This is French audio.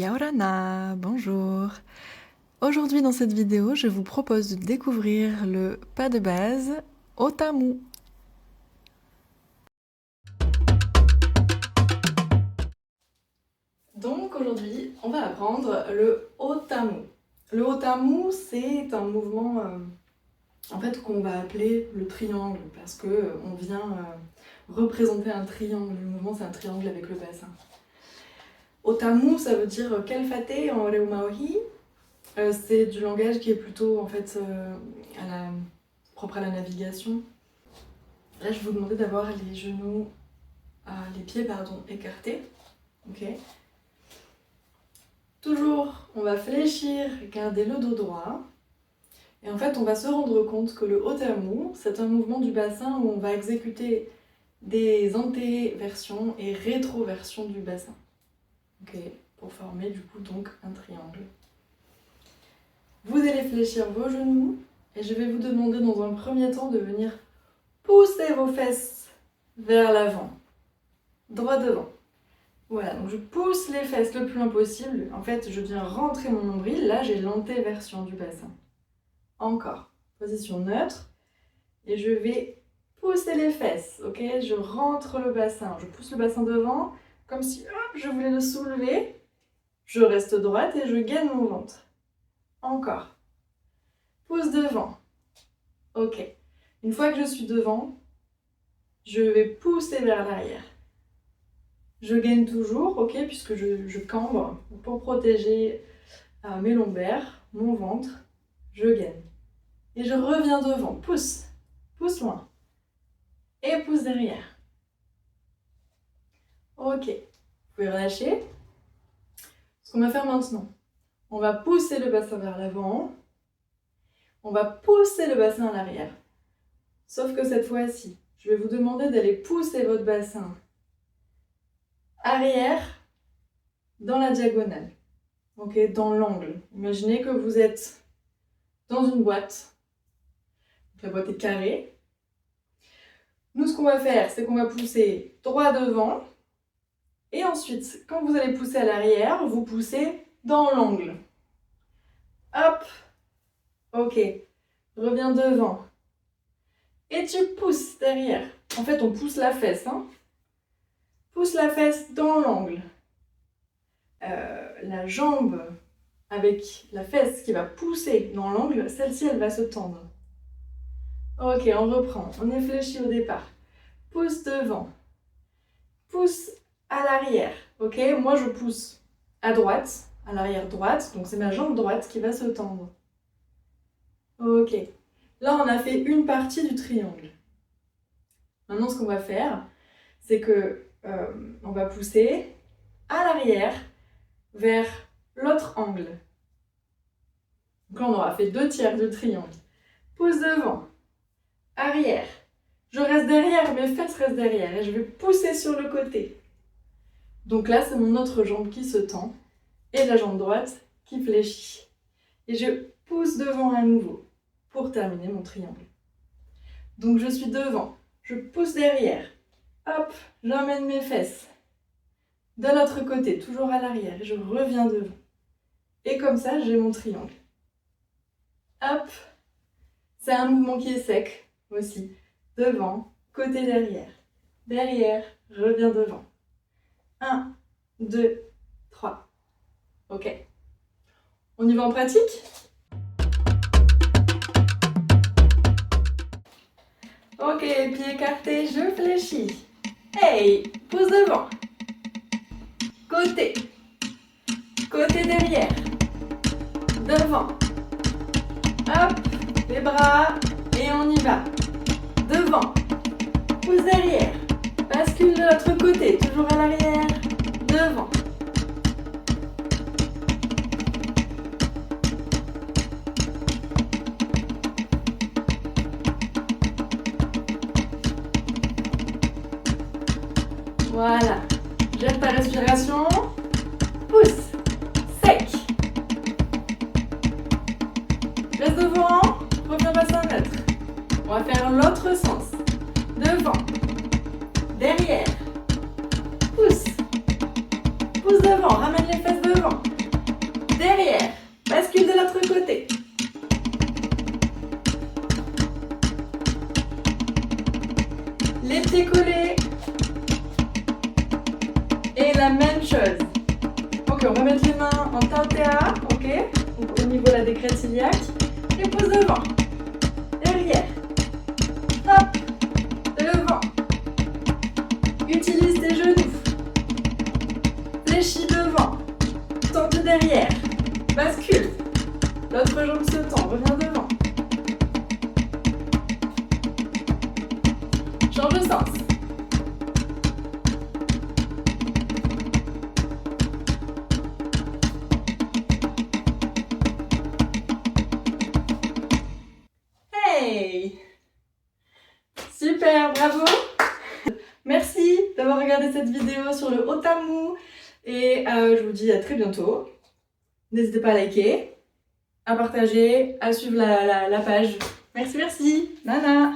Yaorana, bonjour. Aujourd'hui dans cette vidéo, je vous propose de découvrir le pas de base Otamu. Donc aujourd'hui, on va apprendre le Otamu. Le Otamu, c'est un mouvement qu'on va appeler le triangle parce que on vient représenter un triangle. Le mouvement, c'est un triangle avec le bassin. Otamu, ça veut dire kalfate en Reumaori. C'est du langage qui est plutôt propre à la navigation. Là, je vais vous demander d'avoir les pieds écartés. Ok. Toujours, on va fléchir, garder le dos droit. Et en fait, on va se rendre compte que le Otamu, c'est un mouvement du bassin où on va exécuter des antéversions et rétroversions du bassin. Ok, pour former du coup donc un triangle. Vous allez fléchir vos genoux et je vais vous demander dans un premier temps de venir pousser vos fesses vers l'avant, droit devant. Voilà, donc je pousse les fesses le plus loin possible. En fait, je viens rentrer mon nombril. Là, j'ai l'antéversion du bassin. Encore, position neutre. Et je vais pousser les fesses, ok? Je rentre le bassin, je pousse le bassin devant, comme si je voulais le soulever. Je reste droite et je gaine mon ventre. Encore. Pousse devant. Ok. Une fois que je suis devant, je vais pousser vers l'arrière. Je gaine toujours, ok, puisque je cambre pour protéger mes lombaires, mon ventre. Je gaine. Et je reviens devant. Pousse. Pousse loin. Et pousse derrière. Ok. Vous pouvez relâcher. Ce qu'on va faire maintenant, on va pousser le bassin vers l'avant. On va pousser le bassin à l'arrière. Sauf que cette fois-ci, je vais vous demander d'aller pousser votre bassin arrière dans la diagonale, ok, dans l'angle. Imaginez que vous êtes dans une boîte. La boîte est carrée. Nous, ce qu'on va faire, c'est qu'on va pousser droit devant. Et ensuite, quand vous allez pousser à l'arrière, vous poussez dans l'angle. Hop. Ok. Reviens devant. Et tu pousses derrière. En fait, on pousse la fesse. Pousse la fesse dans l'angle. La jambe avec la fesse qui va pousser dans l'angle, celle-ci, elle va se tendre. Ok, on reprend. On est fléchi au départ. Pousse devant. Pousse à l'arrière. Ok, moi je pousse à droite, à l'arrière droite. Donc c'est ma jambe droite qui va se tendre. Ok. Là, on a fait une partie du triangle. Maintenant, ce qu'on va faire, c'est que on va pousser à l'arrière vers l'autre angle. Donc là, on aura fait 2/3 du triangle. Pousse devant, arrière. Je reste derrière, mes fesses restent derrière et je vais pousser sur le côté. Donc là, c'est mon autre jambe qui se tend et la jambe droite qui fléchit. Et je pousse devant à nouveau pour terminer mon triangle. Donc je suis devant, je pousse derrière. Hop, j'emmène mes fesses. De l'autre côté, toujours à l'arrière, et je reviens devant. Et comme ça, j'ai mon triangle. Hop, c'est un mouvement qui est sec aussi. Devant, côté derrière. Derrière, reviens devant. 1, 2, 3. Ok. On y va en pratique? Ok, pieds écartés, je fléchis. Hey, pousse devant. Côté. Côté derrière. Devant. Hop, les bras et on y va. Devant. Pousse derrière. Bascule de l'autre côté, toujours à l'arrière. Devant. Voilà. Gère ta respiration. Pousse. Sec. Reste devant. Reviens bassin neutre. On va faire l'autre sens. Devant. Derrière. Pousse. Pousse devant. Ramène les fesses devant. Les pieds collés. Et la même chose. Ok, on va mettre les mains en tartéa, ok, donc au niveau là des crêtes iliaques. Et pose devant. Derrière. Hop. Devant. Utilise tes genoux. Fléchis devant. Tente derrière. Bascule. L'autre jambe se tend. Reviens devant. Change de sens. Hey! Super, bravo! Merci d'avoir regardé cette vidéo sur le Otamu et je vous dis à très bientôt. N'hésitez pas à liker, à partager, à suivre la page. Merci, merci! Nana!